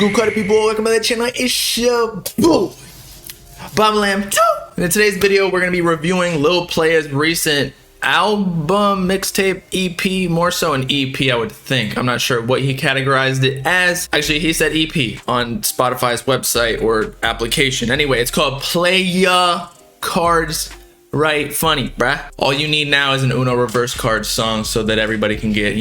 good Carter people? Welcome to the channel. It's your boy, bobbalambeats. In today's video, we're going to be reviewing Lil Playah's recent album, mixtape, EP, more so an EP, I would think. I'm not sure what he categorized it as. Actually, he said EP on Spotify's website or application. Anyway, it's called Playah Cards. Right, funny, bruh. All you need now is an Uno reverse card song so that everybody can get,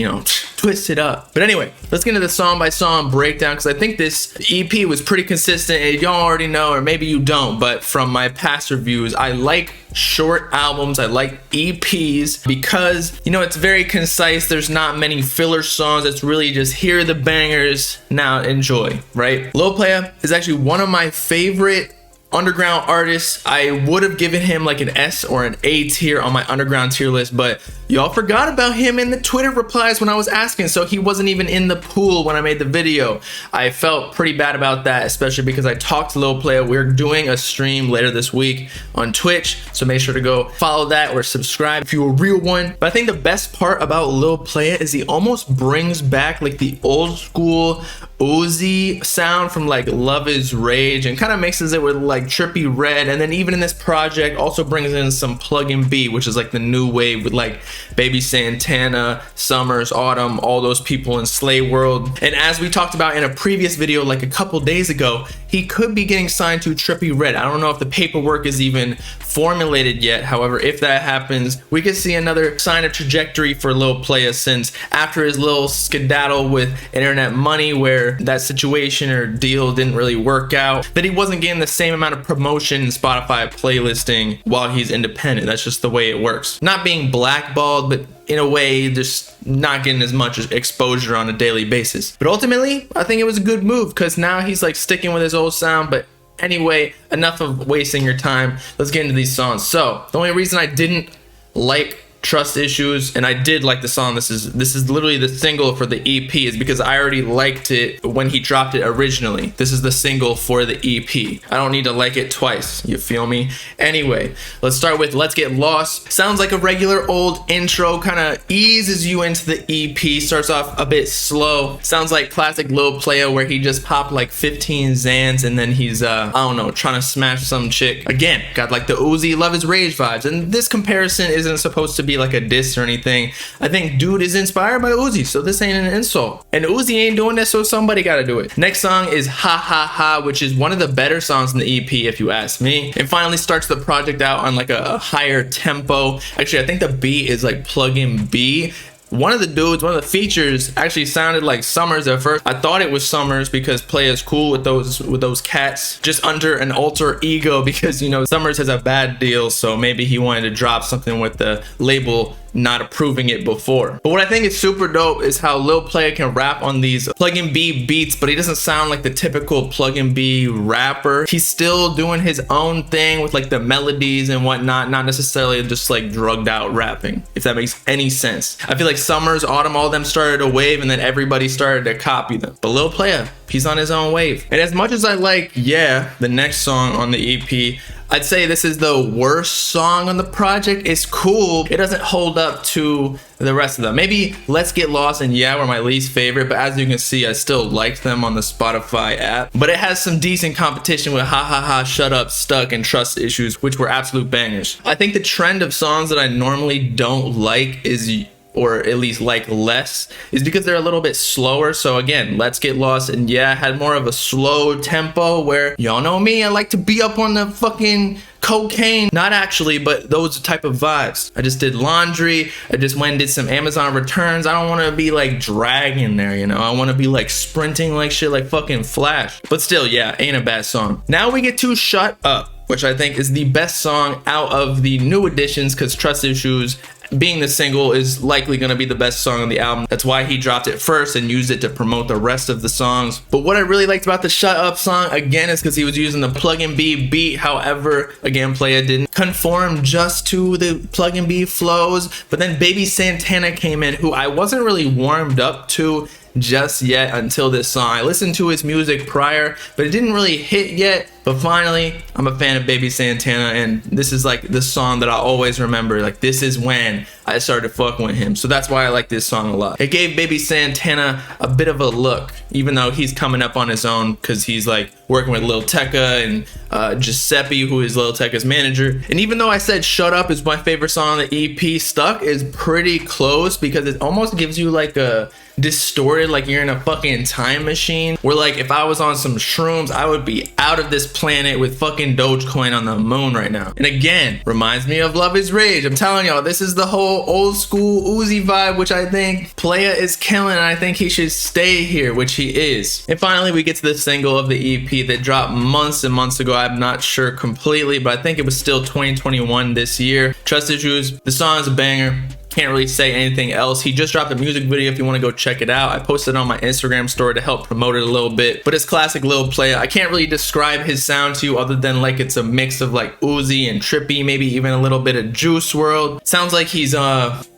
twisted up. But anyway, let's get into the song by song breakdown, because I think this EP was pretty consistent, and y'all already know, or maybe you don't, but from my past reviews, I like short albums, I like EPs, because, it's very concise. There's not many filler songs. It's really just here are the bangers, now enjoy, right? Lil Playah is actually one of my favorite underground artists. I would have given him like an S or an A tier on my underground tier list, but y'all forgot about him in the Twitter replies when I was asking, so he wasn't even in the pool when I made the video. I felt pretty bad about that, especially because I talked to Lil Playah. We're doing a stream later this week on Twitch, so make sure to go follow that or subscribe if you're a real one. But I think the best part about Lil Playah is he almost brings back like the old school Uzi sound from like Love Is Rage and kind of mixes it with like Trippie Redd, and then even in this project also brings in some plug-in beat, which is like the new wave with like Baby Santana, Summers, Autumn, all those people in Slay World. And as we talked about in a previous video like a couple days ago, he could be getting signed to Trippie Redd. I don't know if the paperwork is even formulated yet. However, if that happens, we could see another sign of trajectory for Lil Playah, since after his little skedaddle with Internet Money, where that situation or deal didn't really work out, that he wasn't getting the same amount of promotion in Spotify playlisting while he's independent. That's just the way it works. Not being blackballed, but in a way just not getting as much exposure on a daily basis. But ultimately, I think it was a good move, because now he's like sticking with his old sound. But anyway, enough of wasting your time. Let's get into these songs. So the only reason I didn't like Trust Issues, and I did like the song, this is literally the single for the EP, is because I already liked it when he dropped it originally. This is the single for the EP. I don't need to like it twice, you feel me? Anyway, let's start with Let's Get Lost. Sounds like a regular old intro, kind of eases you into the EP, starts off a bit slow. Sounds like classic Lil Playah, where he just popped like 15 Xans and then he's I don't know, trying to smash some chick. Again, got like the Uzi Love Is Rage vibes, and this comparison isn't supposed to be like a diss or anything. I think dude is inspired by Uzi, so this ain't an insult. And Uzi ain't doing this, so somebody gotta do it. Next song is Ha Ha Ha, which is one of the better songs in the EP if you ask me. It finally starts the project out on like a higher tempo. Actually, I think the beat is like plug-in B. One of the dudes, one of the features actually sounded like Summers at first. I thought it was Summers because Playah's cool with those cats, just under an alter ego, because Summers has a bad deal, so maybe he wanted to drop something with the label not approving it before. But what I think is super dope is how Lil Playah can rap on these plug-in B beats, but he doesn't sound like the typical plug-in B rapper. He's still doing his own thing with like the melodies and whatnot, not necessarily just like drugged out rapping, if that makes any sense. I feel like Summers, Autumn, all of them started a wave and then everybody started to copy them. But Lil Playah, he's on his own wave. And as much as I like Yeah, the next song on the EP, I'd say this is the worst song on the project. It's cool. It doesn't hold up to the rest of them. Maybe Let's Get Lost and Yeah were my least favorite, but as you can see, I still liked them on the Spotify app. But it has some decent competition with Ha Ha Ha, Shut Up, Stuck, and Trust Issues, which were absolute bangers. I think the trend of songs that I normally don't like is, or at least like less, is because they're a little bit slower. So again, Let's Get Lost and Yeah had more of a slow tempo, where y'all know me, I like to be up on the fucking cocaine. Not actually, but those type of vibes. I just did laundry, I just went and did some Amazon returns. I don't want to be like dragging there, I want to be like sprinting like shit, like fucking Flash. But still, Yeah, ain't a bad song. Now we get to Shut Up, which I think is the best song out of the new additions, because Trust Issues, being the single, is likely going to be the best song on the album. That's why he dropped it first and used it to promote the rest of the songs. But what I really liked about the Shut Up song, again, is because he was using the plug-in B beat. However, again, Playah didn't conform just to the plug-in B flows. But then Baby Santana came in, who I wasn't really warmed up to just yet until this song. I listened to his music prior, but it didn't really hit yet. But finally, I'm a fan of Baby Santana, and this is like the song that I always remember. Like, this is when I started fucking with him. So that's why I like this song a lot. It gave Baby Santana a bit of a look, even though he's coming up on his own because he's like working with Lil Tecca and Giuseppe, who is Lil Tecca's manager. And even though I said Shut Up is my favorite song on the EP, Stuck is pretty close because it almost gives you like a distorted, like you're in a fucking time machine, where like if I was on some shrooms, I would be out of this planet with fucking Dogecoin on the moon right now. And again, reminds me of Love Is Rage. I'm telling y'all, this is the whole old school Uzi vibe, which I think Playah is killing, and I think he should stay here, which he is. And finally, we get to the single of the EP that dropped months and months ago. I'm not sure completely, but I think it was still 2021 this year. Trust Issues. The song is a banger. Can't really say anything else. He just dropped a music video if you want to go check it out. I posted it on my Instagram story to help promote it a little bit. But it's classic Lil Playah. I can't really describe his sound to you other than like it's a mix of like Uzi and trippy, maybe even a little bit of Juice WRLD. Sounds like he's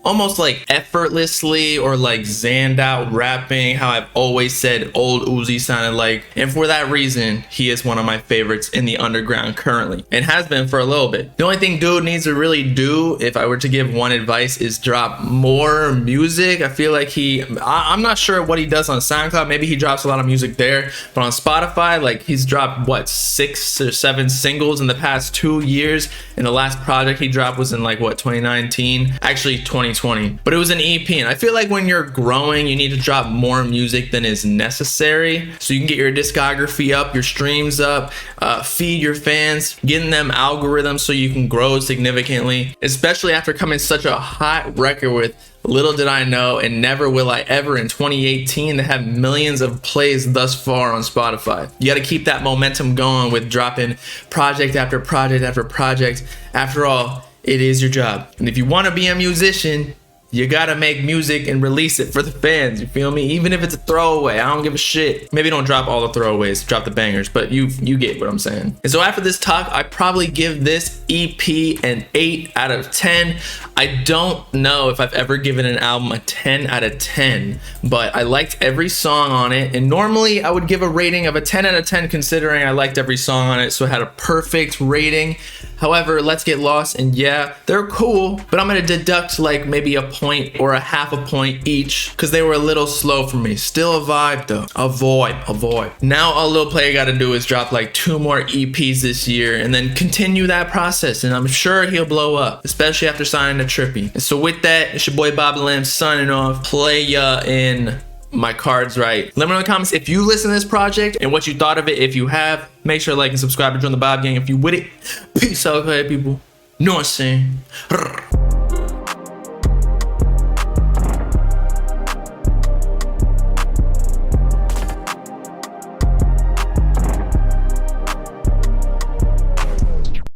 almost like effortlessly or like zanned out rapping, how I've always said old Uzi sounded like. And for that reason, he is one of my favorites in the underground currently, and has been for a little bit. The only thing dude needs to really do, if I were to give one advice, is drop more music. I feel like I'm not sure what he does on SoundCloud. Maybe he drops a lot of music there, but on Spotify, like he's dropped what, 6 or 7 singles in the past 2 years, and the last project he dropped was in like what, 2019, actually 2020, but it was an EP. And I feel like when you're growing, you need to drop more music than is necessary so you can get your discography up, your streams up, feed your fans, getting them algorithms so you can grow significantly, especially after coming such a hot record with Little Did I Know and Never Will I Ever in 2018 that have millions of plays thus far on Spotify. You got to keep that momentum going with dropping project after project after project. After all, it is your job. And if you want to be a musician, you gotta make music and release it for the fans, you feel me? Even if it's a throwaway, I don't give a shit. Maybe don't drop all the throwaways, drop the bangers, but you get what I'm saying. And so after this talk, I probably give this EP an 8 out of 10. I don't know if I've ever given an album a 10 out of 10, but I liked every song on it. And normally I would give a rating of a 10 out of 10 considering I liked every song on it, so it had a perfect rating. However, Let's Get Lost and Yeah, they're cool, but I'm gonna deduct like maybe a point or a half a point each because they were a little slow for me. Still a vibe though. A vibe. Now all Lil Playah gotta do is drop like 2 more EPs this year and then continue that process, and I'm sure he'll blow up, especially after signing to Trippy. And so with that, it's your boy Bobbalam signing off. Playah in my cards right. Let me know in the comments if you listen to this project and what you thought of it. If you have, make sure to like and subscribe to join the Bob Gang if you with it. Peace out, people. Know what I'm saying?